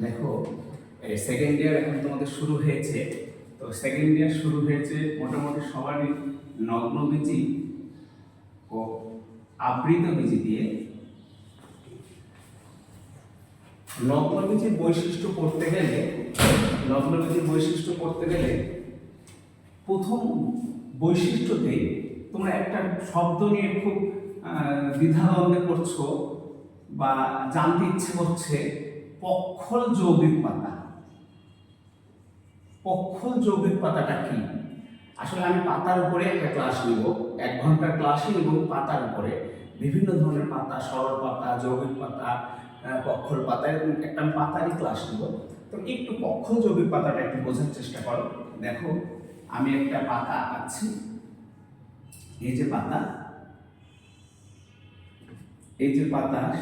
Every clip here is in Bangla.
দেখো সেকেন্ড ইয়ার এখন তোমাদের শুরু হয়েছে। তো সেকেন্ড ইয়ার শুরু হয়েছে মোটামুটি সবারই নগ্নবীজি ও আবৃত বীজি দিয়ে। নগ্নবীজির বৈশিষ্ট্য পড়তে গেলে প্রথম বৈশিষ্ট্যতেই তোমরা একটা শব্দ নিয়ে খুব দ্বিধাদ্বন্দ্বে পড়ছো বা জানতে ইচ্ছে করছে, পক্ষল যৌগিক পাতা। পক্ষল যৌগিক পাতাটা কি? আসলে আমি পাতার উপরে একটা ক্লাস নিব, 1 ঘন্টার ক্লাসই নিব পাতার উপরে। বিভিন্ন ধরনের পাতা, সরল পাতা, যৌগিক পাতা, পক্ষল পাতা, এরকম একটা আমি পাতারই ক্লাস নিব। তো একটু পক্ষল যৌগিক পাতাটা একটু বোঝার চেষ্টা করো। দেখো আমি একটা পাতা আঁকছি, এই যে পাতা,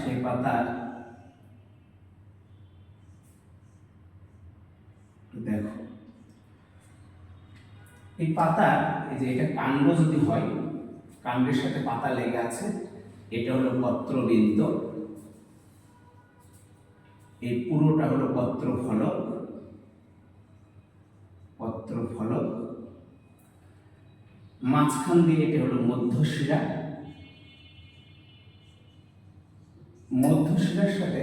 সেই পাতার দেখো এই পাতা, এই যে এটা কাণ্ড যদি হয়, কাণ্ডের সাথে পাতা লেগে আছে, এটা হলো পত্রবৃন্দ, এই পুরোটা হলো পত্রফলক। মাঝখান দিয়ে এটা হলো মধ্যশিরা, মধ্যশিরার সাথে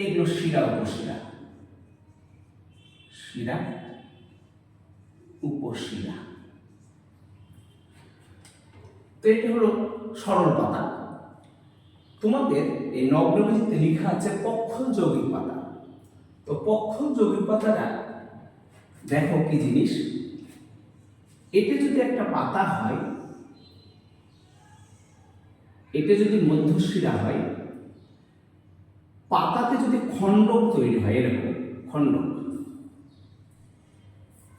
এগুলো শিরা উপশিরা, শিরা উপশিরা। তো এটা হলো সরল পাতা। তোমাদের এই নগ্নবীজিতে লেখা আছে পক্ষল যৌগিক পাতা। তো পক্ষল যৌগিক পাতাটা দেখো কি জিনিস, এটা যদি একটা পাতা হয়, এটা যদি মধ্যশিরা হয়, পাতাতে যদি খণ্ডক তৈরি হয়, এরকম খণ্ডক,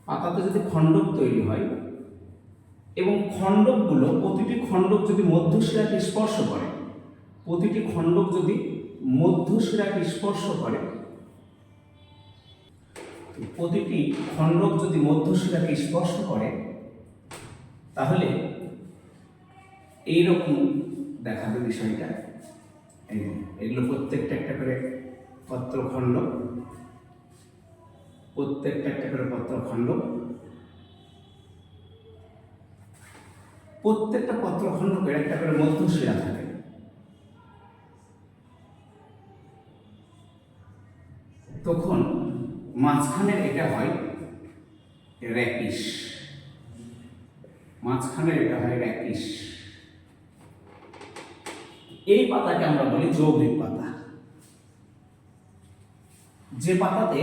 পাতাতে যদি খণ্ডক তৈরি হয় এবং খণ্ডকগুলো, প্রতিটি খণ্ডক যদি মধ্যশিরাকে স্পর্শ করে, প্রতিটি খণ্ডক যদি মধ্যশিরাকে স্পর্শ করে, প্রতিটি খণ্ডক যদি মধ্যশিরাকে স্পর্শ করে, তাহলে এইরকম দেখাবে বিষয়টা। এগুলো প্রত্যেকটা একটা করে পত্রখণ্ড, প্রত্যেকটা একটা করে পত্রখণ্ড, প্রত্যেকটা পত্রখণ্ডকে একটা করে মধ্যশিরা থাকে। তখন মাঝখানে এটা হয় র্যাকিস, মাঝখানে এটা হয় র্যাকিস। এই পাতাকে আমরা বলি যৌগিক পাতা। যে পাতাতে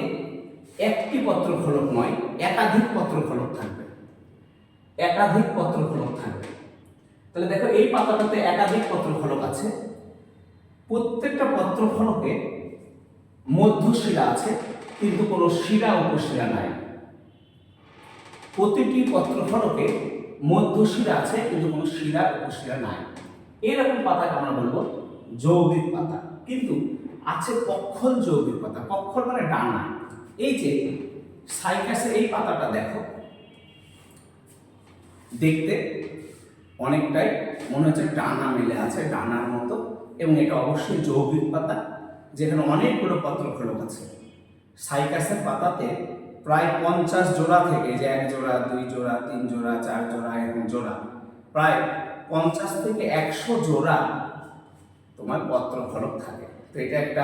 একটি পত্রফলক নয়, একাধিক পত্রফলক থাকবে, একাধিক পত্রফলক থাকবে। তাহলে দেখো এই পাতাটাতে একাধিক পত্রফলক আছে, প্রত্যেকটা পত্রফলকে মধ্যশিরা আছে কিন্তু কোনো শিরা উপশিরা নাই। প্রতিটি পত্রফলকে মধ্যশিরা আছে কিন্তু কোনো শিরা উপশিরা নাই। এরকম পাতাকে আমরা বলবো যৌগিক পাতা। কিন্তু আছে পক্ষল যৌগিক পাতা। পক্ষল মানে ডানা। এই যে সাইকাসের এই পাতাটা দেখো, দেখতে অনেকটাই মনে হচ্ছে ডানা মেলে আছে, ডানার মতো, এবং এটা অবশ্যই যৌগিক পাতা যেখানে অনেকগুলো পত্রফলক আছে। সাইকাসের পাতাতে প্রায় 50 জোড়া থেকে, যে 1 জোড়া, 2 জোড়া, 3 জোড়া, 4 জোড়া, এরকম জোড়া, প্রায় 50 থেকে 100 জোড়া তোমার পত্রফলক থাকে। তো এটা একটা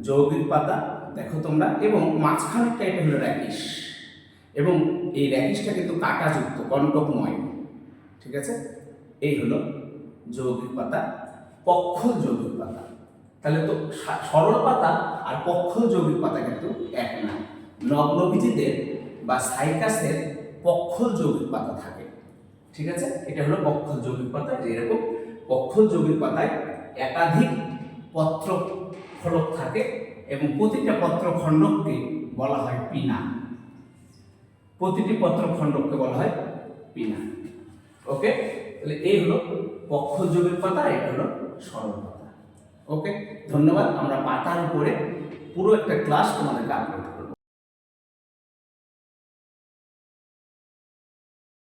যৌগিক পাতা দেখো তোমরা। এবং মাঝখানেরটা এটা হলো র্যাকিস, এবং এই র্যাকিসটা কিন্তু কাঁটাযুক্ত, কণ্টকময়। ঠিক আছে, এই হলো যৌগিক পাতা, পক্ষল যৌগিক পাতা। তাহলে তো সরল পাতা আর পক্ষল যৌগিক পাতা কিন্তু এক না। নগ্নবীজিদের বা সাইকাসের পক্ষল যৌগিক পাতা থাকে। ঠিক আছে, এটা হলো পক্ষল যৌগিক পাতা। যেরকম পক্ষল যৌগিক পাতায় একাধিক পত্র ফলক থাকে এবং প্রতিটা পত্র খণ্ডককে বলা হয় পিনা, প্রতিটি পত্র খণ্ডককে বলা হয় পিনা। ওকে, তাহলে এই হলো পক্ষল যৌগিক পাতা, এটা হলো সরল পাতা। ওকে, ধন্যবাদ। আমরা পাতার উপরে পুরো একটা ক্লাস তোমাদেরকে আপলোড করব।